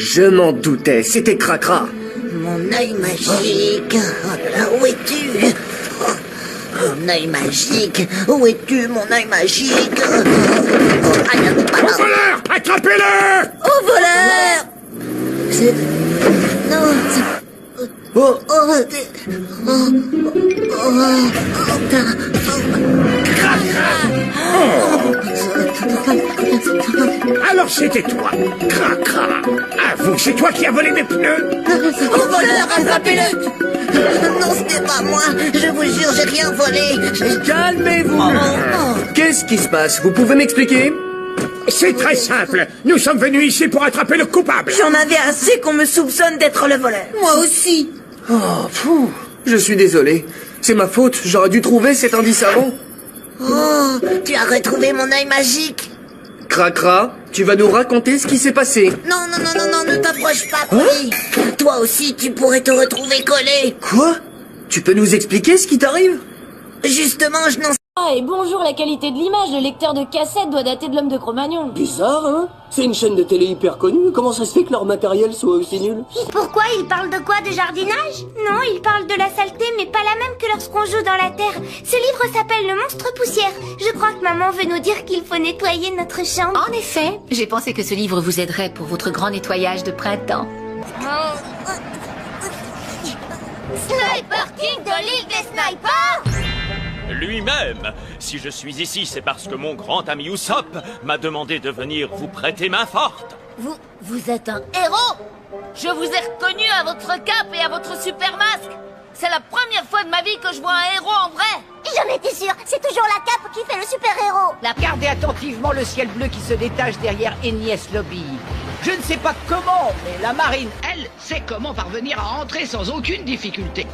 Je m'en doutais, c'était Cracra. Mon œil magique. Oh là là, où es-tu? Mon œil magique. Où es-tu, mon œil magique? Au voleur! Attrapez-le! Au voleur! C'est... Non, c'est... Oh, Alors c'était toi, Cracra. Avoue, c'est toi qui as volé mes pneus. Au voleur, attrapez-le! Non, c'était pas moi. Je vous jure, j'ai rien volé. calmez-vous. Qu'est-ce qui se passe? Vous pouvez m'expliquer? C'est très simple. Nous sommes venus ici pour attraper le coupable. J'en avais assez qu'on me soupçonne d'être le voleur. Moi aussi. Oh, pfou, je suis désolé. C'est ma faute, j'aurais dû trouver cet indice avant. Oh, tu as retrouvé mon œil magique. Cracra, tu vas nous raconter ce qui s'est passé. Non, non, non, non, non, ne t'approche pas, Polly. Toi aussi, tu pourrais te retrouver collé. Quoi? Tu peux nous expliquer ce qui t'arrive? Justement, je n'en sais... Ah, et bonjour, la qualité de l'image, le lecteur de cassette doit dater de l'homme de Cro-Magnon. Bizarre, hein? C'est une chaîne de télé hyper connue, comment ça se fait que leur matériel soit aussi nul? Pourquoi il parle de quoi? De jardinage? Non, il parle de la saleté, mais pas la même que lorsqu'on joue dans la terre. Ce livre s'appelle Le Monstre Poussière. Je crois que maman veut nous dire qu'il faut nettoyer notre chambre. En effet, j'ai pensé que ce livre vous aiderait pour votre grand nettoyage de printemps. Sniper King de l'île des snipers! Lui-même. Si je suis ici, c'est parce que mon grand ami Usopp m'a demandé de venir vous prêter main forte. Vous êtes un héros! Je vous ai reconnu à votre cape et à votre super masque. C'est la première fois de ma vie que je vois un héros en vrai. J'en étais sûre, c'est toujours la cape qui fait le super-héros. Regardez attentivement le ciel bleu qui se détache derrière Enies Lobby. Je ne sais pas comment, mais la marine, elle, sait comment parvenir à entrer sans aucune difficulté.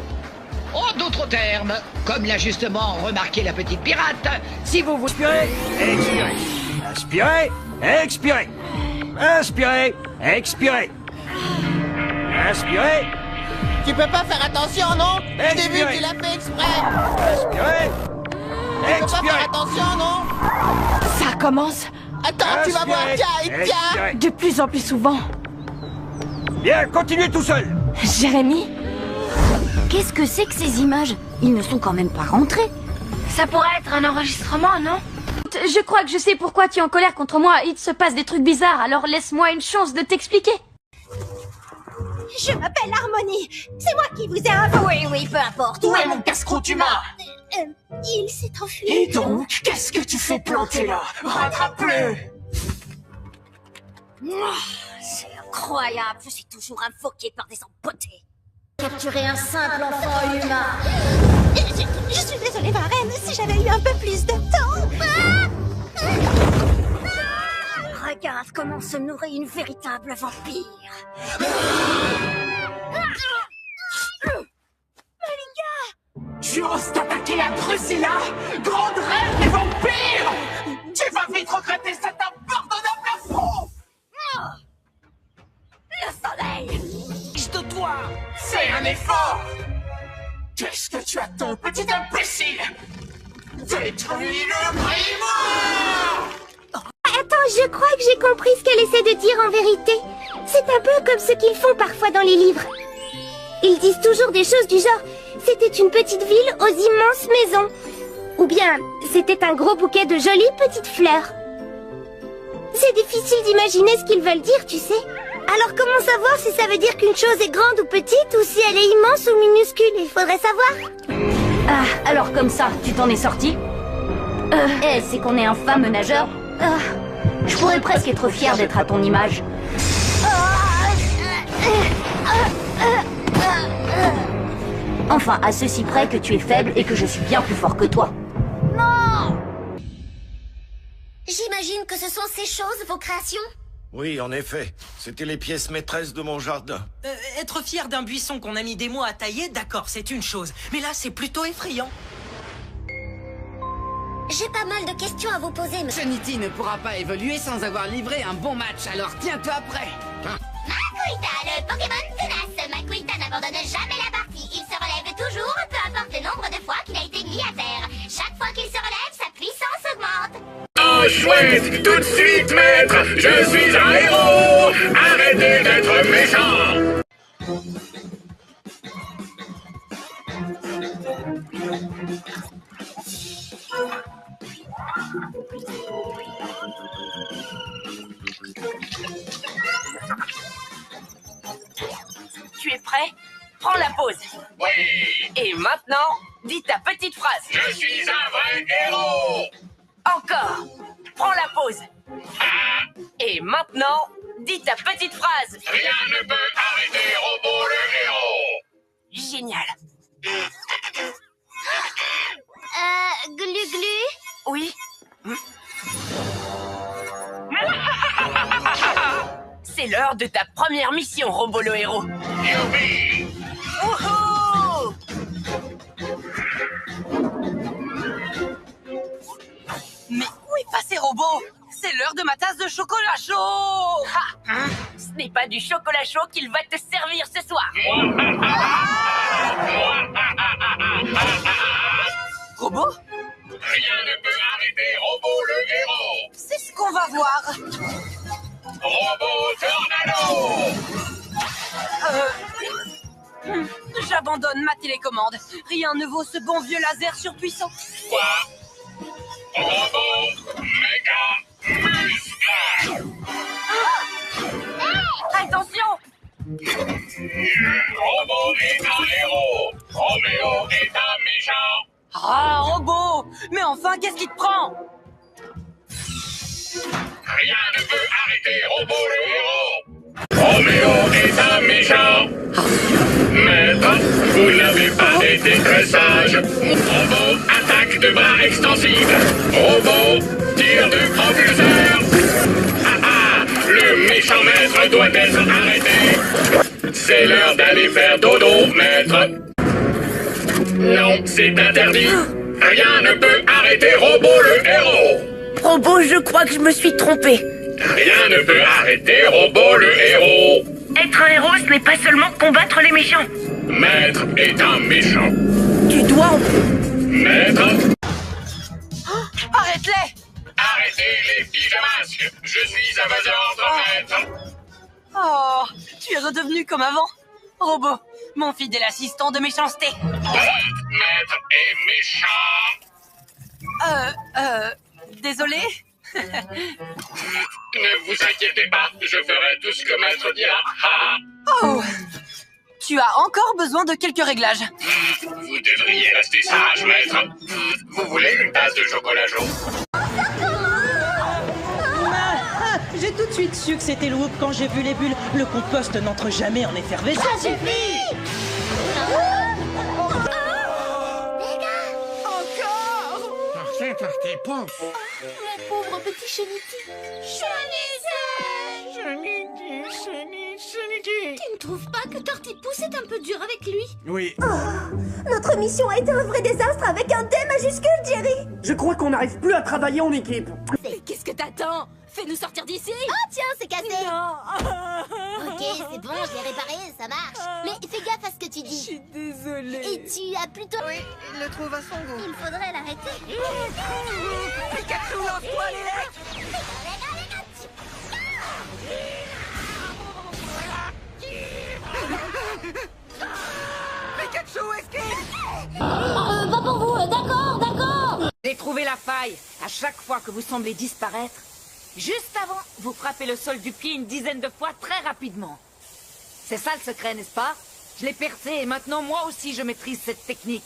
En d'autres termes, comme l'a justement remarqué la petite pirate, si vous vous... Inspirez, expirez, expirez. Inspirez, expirez. Inspirez. Tu peux pas faire attention, non? J'ai vu qu'il a fait exprès. Inspirez. Expirez. attention, non? Ça commence Attends, Expirez. de plus en plus souvent. Bien, continuez tout seul. Jérémy, Qu'est-ce que c'est que ces images? Ils ne sont quand même pas rentrés. Ça pourrait être un enregistrement, non? Je crois que je sais pourquoi tu es en colère contre moi. Il se passe des trucs bizarres, alors laisse-moi une chance de t'expliquer. Je m'appelle Harmonie. C'est moi qui vous ai invoqué. Oui, peu importe. Où est mon casse-croûte humain? Il s'est enfui. Et donc, qu'est-ce que tu fais planter là? Rattrape-le! C'est incroyable. Je suis toujours invoqué par des empotés. Capturer un simple enfant humain. Je suis désolée, ma reine. Si j'avais eu un peu plus de temps. Regarde comment se nourrit une véritable vampire. Tu oses t'attaquer à Drusilla, grande reine des vampires! Tu vas vite regretter cet impardonnable affront! Le soleil! De toi, c'est un effort! Qu'est-ce que tu attends, petit imbécile? Détruis le grimoire! Attends, je crois que j'ai compris ce qu'elle essaie de dire en vérité. C'est un peu comme ce qu'ils font parfois dans les livres. Ils disent toujours des choses du genre « C'était une petite ville aux immenses maisons » ou bien « C'était un gros bouquet de jolies petites fleurs ». C'est difficile d'imaginer ce qu'ils veulent dire, tu sais. Alors comment savoir si ça veut dire qu'une chose est grande ou petite ou si elle est immense ou minuscule? Il faudrait savoir. Ah, alors comme ça, tu t'en es sorti? C'est qu'on est un fameux nageur. Je pourrais presque être fier d'être à ton image. Enfin, à ceci près que tu es faible et que je suis bien plus fort que toi. J'imagine que ce sont ces choses, vos créations? Oui, en effet. C'était les pièces maîtresses de mon jardin. Être fier d'un buisson qu'on a mis des mois à tailler, d'accord, c'est une chose. Mais là, c'est plutôt effrayant. J'ai pas mal de questions à vous poser, mais... Trinity ne pourra pas évoluer sans avoir livré un bon match, alors tiens-toi prêt. Makuita, le Pokémon tenace. Makuita n'abandonne jamais la partie. Il se relève toujours, peu importe le nombre de fois qu'il a été mis à terre. Chaque fois qu'il se relève, sa puissance augmente. Oh chouette, tout de suite maître, je suis un héros. Arrête Arrêtez d'être méchants! Tu es prêt? Prends la pause. Oui! Et maintenant, dis ta petite phrase. Je suis un vrai héros! Encore. Prends la pause. Et maintenant, dis ta petite phrase. Rien ne peut arrêter Robo le héros! Génial. Glu-glu? Oui. C'est l'heure de ta première mission, Robo le héros. Youpi! Wouhou! Mais où est passé Robo? C'est l'heure de ma tasse de chocolat chaud! Ce n'est pas du chocolat chaud qu'il va te servir ce soir. Robo? Rien ne peut arrêter Robo le héros! C'est ce qu'on va voir. Robo Tornado! J'abandonne ma télécommande. Rien ne vaut ce bon vieux laser surpuissant. Quoi? Robo Méga Muscle! Attention! Robo est un héros! Roméo est un méchant! Ah, Robo! Mais enfin, qu'est-ce qui te prend? Rien ne peut arrêter Robo le héros! Roméo est un méchant! Maître, vous n'avez pas été très sage. Robo attaque de bras extensibles. Robo tire de propulseur. Le méchant maître doit être arrêté. C'est l'heure d'aller faire dodo, maître. Non, c'est interdit. Rien ne peut arrêter Robo le héros. Robo, je crois que je me suis trompé. Rien ne peut arrêter Robo le héros. Être un héros, ce n'est pas seulement combattre les méchants. Maître est un méchant. Tu dois... Maître, Arrête-les! arrêtez les pyjamasques. Je suis à votre ordre, maître. Oh, tu es redevenu comme avant. Robo, mon fidèle assistant de méchanceté. Maître est méchant. Désolé. Ne vous inquiétez pas, je ferai tout ce que maître dira. Oh, tu as encore besoin de quelques réglages. Vous devriez rester sage, maître. Vous voulez une tasse de chocolat chaud? J'ai tout de suite su que c'était Loop quand j'ai vu les bulles. Le compost n'entre jamais en effervescence. Ça suffit! C'est tes pompes. Mon pauvre petit Chenity. Tu ne trouves pas que Tortipousse est un peu dur avec lui? Oui. Notre mission a été un vrai désastre avec un D majuscule, Jerry. Je crois qu'on n'arrive plus à travailler en équipe. Mais qu'est-ce que t'attends? Fais-nous sortir d'ici. Ah tiens, c'est cassé. Ok, c'est bon, je l'ai réparé, ça marche. Mais fais gaffe à ce que tu dis. Je suis désolée. Et tu as plutôt... Oui, il le trouve à son goût. Il faudrait l'arrêter. Pikachu, lance-toi les lettres. Pikachu, esquive. Pas pour vous, d'accord, d'accord. J'ai trouvé la faille. À chaque fois que vous semblez disparaître, juste avant, vous frappez le sol du pied une dizaine de fois très rapidement. C'est ça le secret, n'est-ce pas? Je l'ai percé et maintenant moi aussi je maîtrise cette technique.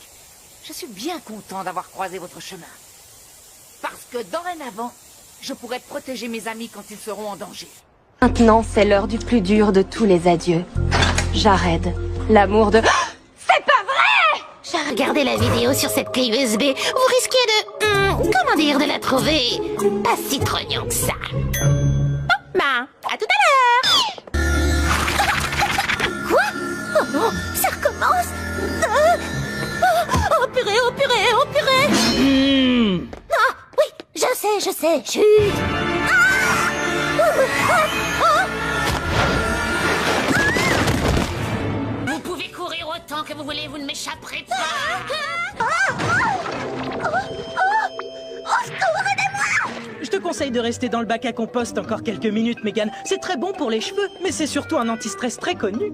Je suis bien content d'avoir croisé votre chemin. Parce que dorénavant, je pourrai protéger mes amis quand ils seront en danger. Maintenant, c'est l'heure du plus dur de tous les adieux. Jared, l'amour de... C'est pas vrai! J'ai regardé la vidéo sur cette clé USB. Vous risquez de... comment dire, de la trouver pas si trognant que ça. Bon, bah, à tout à l'heure. Quoi? Oh non, ça recommence. Oh purée, oh purée, oh purée. Ah, oui, je sais, chut. Vous pouvez courir autant que vous voulez, vous ne m'échapperez pas. Au secours, aidez-moi! Je te te conseille de rester dans le bac à compost encore quelques minutes, Megan. C'est très bon pour les cheveux, mais c'est surtout un anti-stress très connu.